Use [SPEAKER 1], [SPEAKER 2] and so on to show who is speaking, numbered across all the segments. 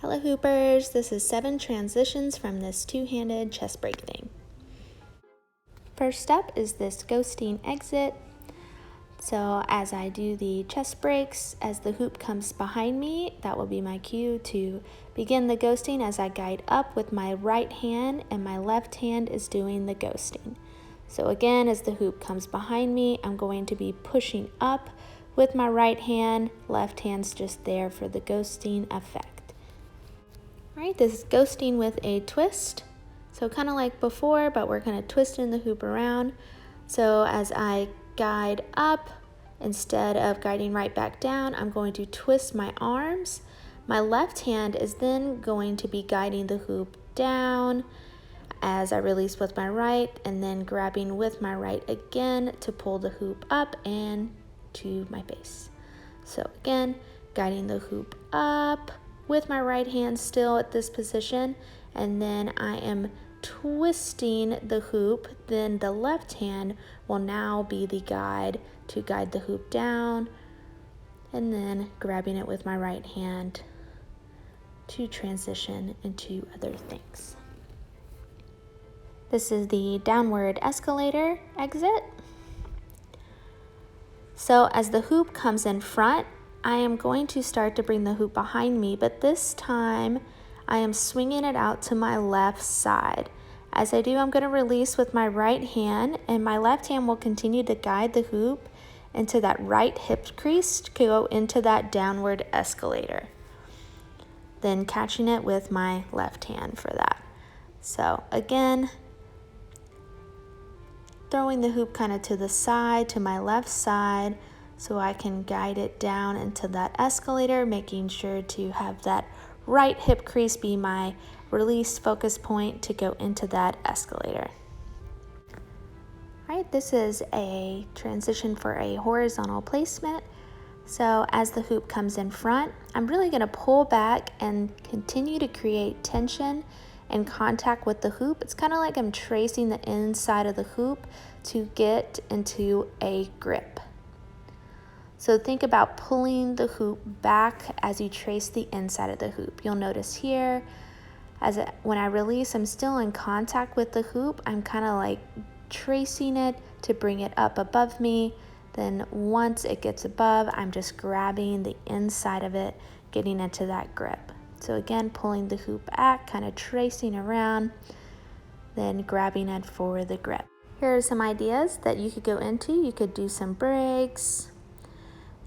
[SPEAKER 1] Hello Hoopers, this is 7 transitions from this two-handed chest break thing. First step is this ghosting exit. So as I do the chest breaks, as the hoop comes behind me, that will be my cue to begin the ghosting as I guide up with my right hand and my left hand is doing the ghosting. So again, as the hoop comes behind me, I'm going to be pushing up with my right hand, left hand's just there for the ghosting effect. Alright, this is ghosting with a twist. So kind of like before, but we're going to twist in the hoop around. So as I guide up, instead of guiding right back down, I'm going to twist my arms. My left hand is then going to be guiding the hoop down as I release with my right, and then grabbing with my right again to pull the hoop up and to my face. So again, guiding the hoop up with my right hand still at this position, and then I am twisting the hoop. Then the left hand will now be the guide to guide the hoop down, and then grabbing it with my right hand to transition into other things. This is the downward escalator exit. So as the hoop comes in front, I am going to start to bring the hoop behind me, but this time I am swinging it out to my left side. As I do, I'm going to release with my right hand, and my left hand will continue to guide the hoop into that right hip crease to go into that downward escalator. Then catching it with my left hand for that. So again, throwing the hoop kind of to the side, to my left side, so I can guide it down into that escalator, making sure to have that right hip crease be my release focus point to go into that escalator. All right, this is a transition for a horizontal placement. So as the hoop comes in front, I'm really going to pull back and continue to create tension and contact with the hoop. It's kind of like I'm tracing the inside of the hoop to get into a grip. So think about pulling the hoop back as you trace the inside of the hoop. You'll notice here, when I release, I'm still in contact with the hoop. I'm kind of like tracing it to bring it up above me. Then once it gets above, I'm just grabbing the inside of it, getting into that grip. So again, pulling the hoop back, kind of tracing around, then grabbing it for the grip. Here are some ideas that you could go into. You could do some breaks.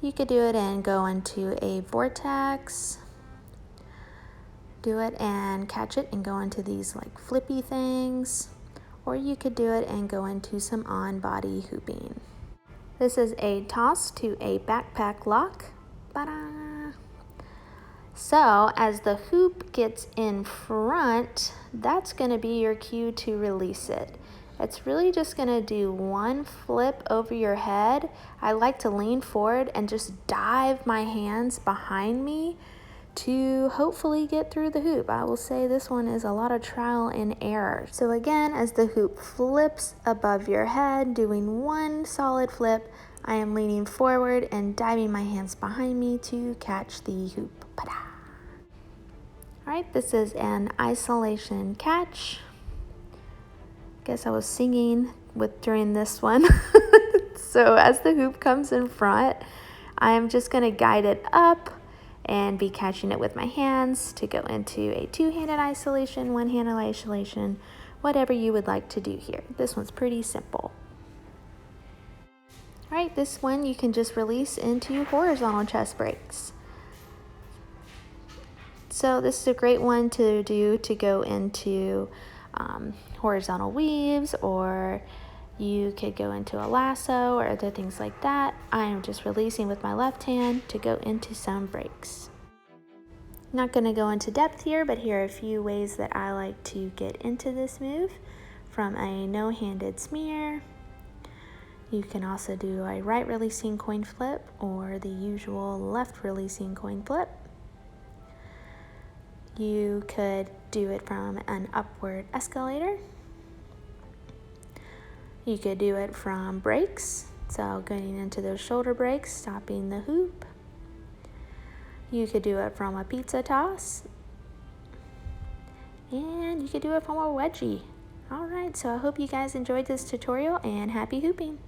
[SPEAKER 1] You could do it and go into a vortex. Do it and catch it and go into these like flippy things. Or you could do it and go into some on-body hooping. This is a toss to a backpack lock. Ta-da! So as the hoop gets in front, that's going to be your cue to release it. It's really just going to do one flip over your head. I like to lean forward and just dive my hands behind me to hopefully get through the hoop. I will say this one is a lot of trial and error. So again, as the hoop flips above your head, doing one solid flip, I am leaning forward and diving my hands behind me to catch the hoop. Pa-da! All right, this is an isolation catch. Guess I was singing during this one. So as the hoop comes in front, I'm just going to guide it up and be catching it with my hands to go into a two-handed isolation, one-handed isolation, whatever you would like to do here. This one's pretty simple. All right, this one you can just release into horizontal chest breaks. So this is a great one to do to go into horizontal weaves, or you could go into a lasso or other things like that. I am just releasing with my left hand to go into some breaks. Not going to go into depth here, but here are a few ways that I like to get into this move. From a no-handed smear, you can also do a right releasing coin flip or the usual left releasing coin flip. You could do it from an upward escalator. You could do it from breaks, so going into those shoulder breaks, stopping the hoop. You could do it from a pizza toss, And you could do it from a wedgie. Alright, so I hope you guys enjoyed this tutorial and happy hooping!